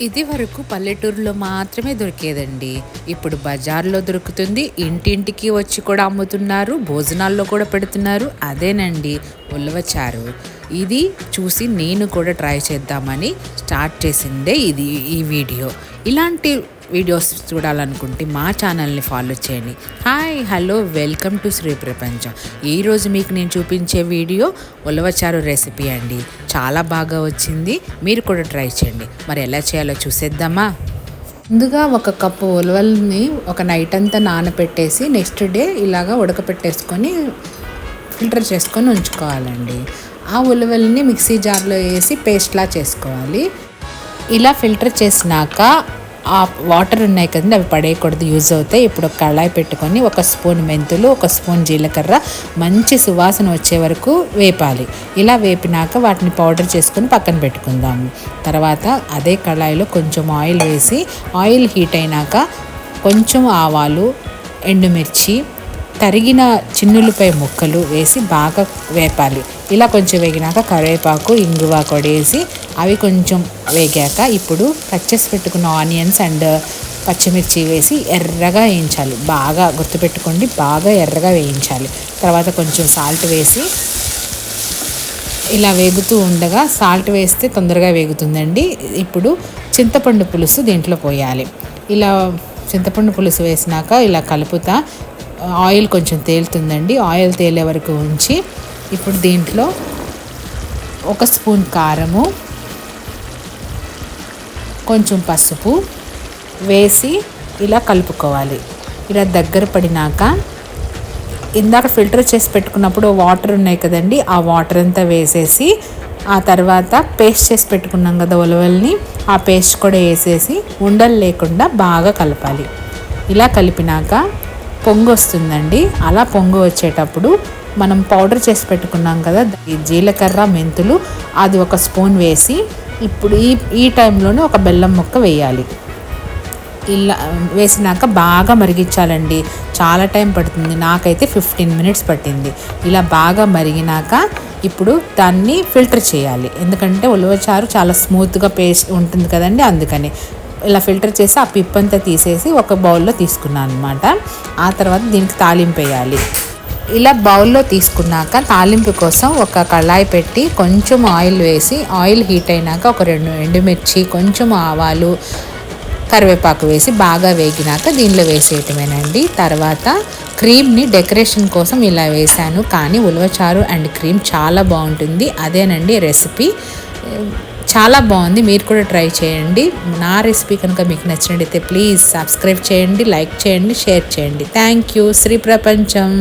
ఇది వరకు పల్లెటూరులో మాత్రమే దొరికేదండి. ఇప్పుడు బజార్‌లో దొరుకుతుంది. ఇంటింటికి వచ్చి కూడా అమ్ముతున్నారు. భోజనాల్లో కూడా పెడుతున్నారు. అదేనండి ఉలవచారు. ఇది చూసి నేను కూడా ట్రై చేద్దామని స్టార్ట్ చేసిందే ఈ వీడియో. ఇలాంటి వీడియోస్ చూడాలనుకుంటే మా ఛానల్ని ఫాలో చేయండి. Hi hello welcome to Sri Prapancham. ఈరోజు మీకు నేను చూపించే వీడియో ఉలవచారు రెసిపీ అండి. చాలా బాగా వచ్చింది. మీరు కూడా ట్రై చేయండి. మరి ఎలా చేయాలో చూసేద్దామా? ముందుగా ఒక కప్పు ఉలవల్ని ఒక నైట్ అంతా నానబెట్టేసి నెక్స్ట్ డే ఇలాగా ఉడకపెట్టేసుకొని ఫిల్టర్ చేసుకొని ఉంచుకోవాలండి. ఆ ఉలవల్ని మిక్సీ జార్లో వేసి పేస్ట్లా చేసుకోవాలి. ఇలా ఫిల్టర్ చేసినాక ఆ వాటర్ ఉన్నాయి కదండి, అవి పడేయకూడదు, యూజ్ అవుతాయి. ఇప్పుడు ఒక కళాయి పెట్టుకొని ఒక స్పూన్ మెంతులు, ఒక స్పూన్ జీలకర్ర మంచి సువాసన వచ్చే వరకు వేపాలి. ఇలా వేపినాక వాటిని పౌడర్ చేసుకొని పక్కన పెట్టుకుందాము. తర్వాత అదే కళాయిలో కొంచెం ఆయిల్ వేసి ఆయిల్ హీట్ అయినాక కొంచెం ఆవాలు, ఎండుమిర్చి, తరిగిన చిన్నులపై ముక్కలు వేసి బాగా వేపాలి. ఇలా కొంచెం వేగినాక కరివేపాకు, ఇంగువ కూడా వేసి అవి కొంచెం వేగాక ఇప్పుడు కట్ చేసి పెట్టుకున్న ఆనియన్స్ అండ్ పచ్చిమిర్చి వేసి ఎర్రగా వేయించాలి. బాగా గుర్తుపెట్టుకోండి, బాగా ఎర్రగా వేయించాలి. తర్వాత కొంచెం సాల్ట్ వేసి ఇలా వేగుతూ ఉండగా, సాల్ట్ వేస్తే తొందరగా వేగుతుందండి. ఇప్పుడు చింతపండు పులుసు దీంట్లో పోయాలి. ఇలా చింతపండు పులుసు వేసినాక ఇలా కలుపుతా ఆయిల్ కొంచెం తేలుతుందండి. ఆయిల్ తేలే వరకు ఉంచి ఇప్పుడు దీంట్లో ఒక స్పూన్ కారము, కొంచెం పసుపు వేసి ఇలా కలుపుకోవాలి. ఇలా దగ్గర పడినాక ఇందాక ఫిల్టర్ చేసి పెట్టుకున్నప్పుడు వాటర్ ఉన్నాయి కదండి, ఆ వాటర్ అంతా వేసేసి ఆ తర్వాత పేస్ట్ చేసి పెట్టుకున్నాం కదా ఉలవల్ని, ఆ పేస్ట్ కూడా వేసేసి ఉండలు లేకుండా బాగా కలపాలి. ఇలా కలిపినాక పొంగు వస్తుందండి. అలా పొంగు వచ్చేటప్పుడు మనం పౌడర్ చేసి పెట్టుకున్నాం కదా జీలకర్ర, మెంతులు, అది ఒక స్పూన్ వేసి ఇప్పుడు ఈ టైంలోనే ఒక బెల్లం ముక్క వేయాలి. ఇలా వేసినాక బాగా మరిగించాలండి. చాలా టైం పడుతుంది, నాకైతే 15 మినిట్స్ పట్టింది. ఇలా బాగా మరిగినాక ఇప్పుడు దాన్ని ఫిల్టర్ చేయాలి. ఎందుకంటే ఉలవచారు చాలా స్మూత్గా పేస్ట్ ఉంటుంది కదండి, అందుకని ఇలా ఫిల్టర్ చేసి ఆ పిప్పంతా తీసేసి ఒక బౌల్లో తీసుకున్నాను అనమాట. ఆ తర్వాత దీనికి తాలింపు వేయాలి. ఇలా బౌల్లో తీసుకున్నాక తాలింపు కోసం ఒక కళాయి పెట్టి కొంచెం ఆయిల్ వేసి ఆయిల్ హీట్ అయినాక ఒక 2 ఎండుమిర్చి, కొంచెం ఆవాలు, కరివేపాకు వేసి బాగా వేగినాక దీనిలో వేసేయటమేనండి. తర్వాత క్రీమ్ని డెకరేషన్ కోసం ఇలా వేసాను, కానీ ఉలవచారు అండ్ క్రీమ్ చాలా బాగుంటుంది. అదేనండి రెసిపీ. చాలా బాగుంది, మీరు కూడా ట్రై చేయండి. నా రెసిపీ కనుక మీకు నచ్చినట్టయితే ప్లీజ్ సబ్స్క్రైబ్ చేయండి, లైక్ చేయండి, షేర్ చేయండి. Thank you. శ్రీ ప్రపంచం.